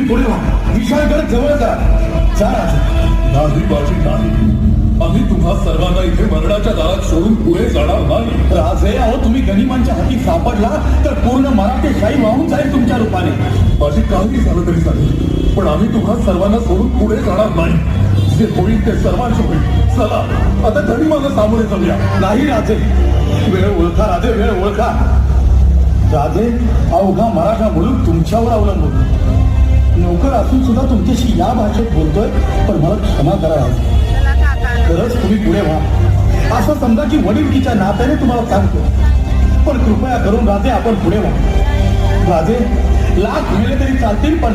तुम्ही पुढे व्हा, विशाळगड जवळ करा. जा राजे. नाही बाजी नाही, आम्ही तुम्हा सर्वांना इथे मरणाच्या दारात सोडून पुढे जाणार नाही. राजे, अहो तुम्ही गनिमांच्या हाती सापडला तर पूर्ण मराठेशाही वाहून जाईल तुमच्या रूपाने. माझी काही झालं तरी चालेल, पण आम्ही तुम्हा सर्वांना सोडून पुढे जाणार नाही. जे होईल ते सर्वांचे होईल. चला आता गनिमाला सामोरे जाऊया. नाही राजे, वेळ ओळखा राजे, वेळ ओळखा. राजे, अवघा मराठा मुलूक तुमच्यावर अवलंबून. नोकर असून सुद्धा तुमच्याशी या भाषेत बोलतोय, पण मला क्षमा करा राजे. खरंच तुम्ही पुढे व्हा. असं समजा की वडीलकीच्या नात्याने तुम्हाला सांगतो, पण कृपया करून राजे आपण पुढे व्हा. राजे, लाख मेले तरी चालतील, पण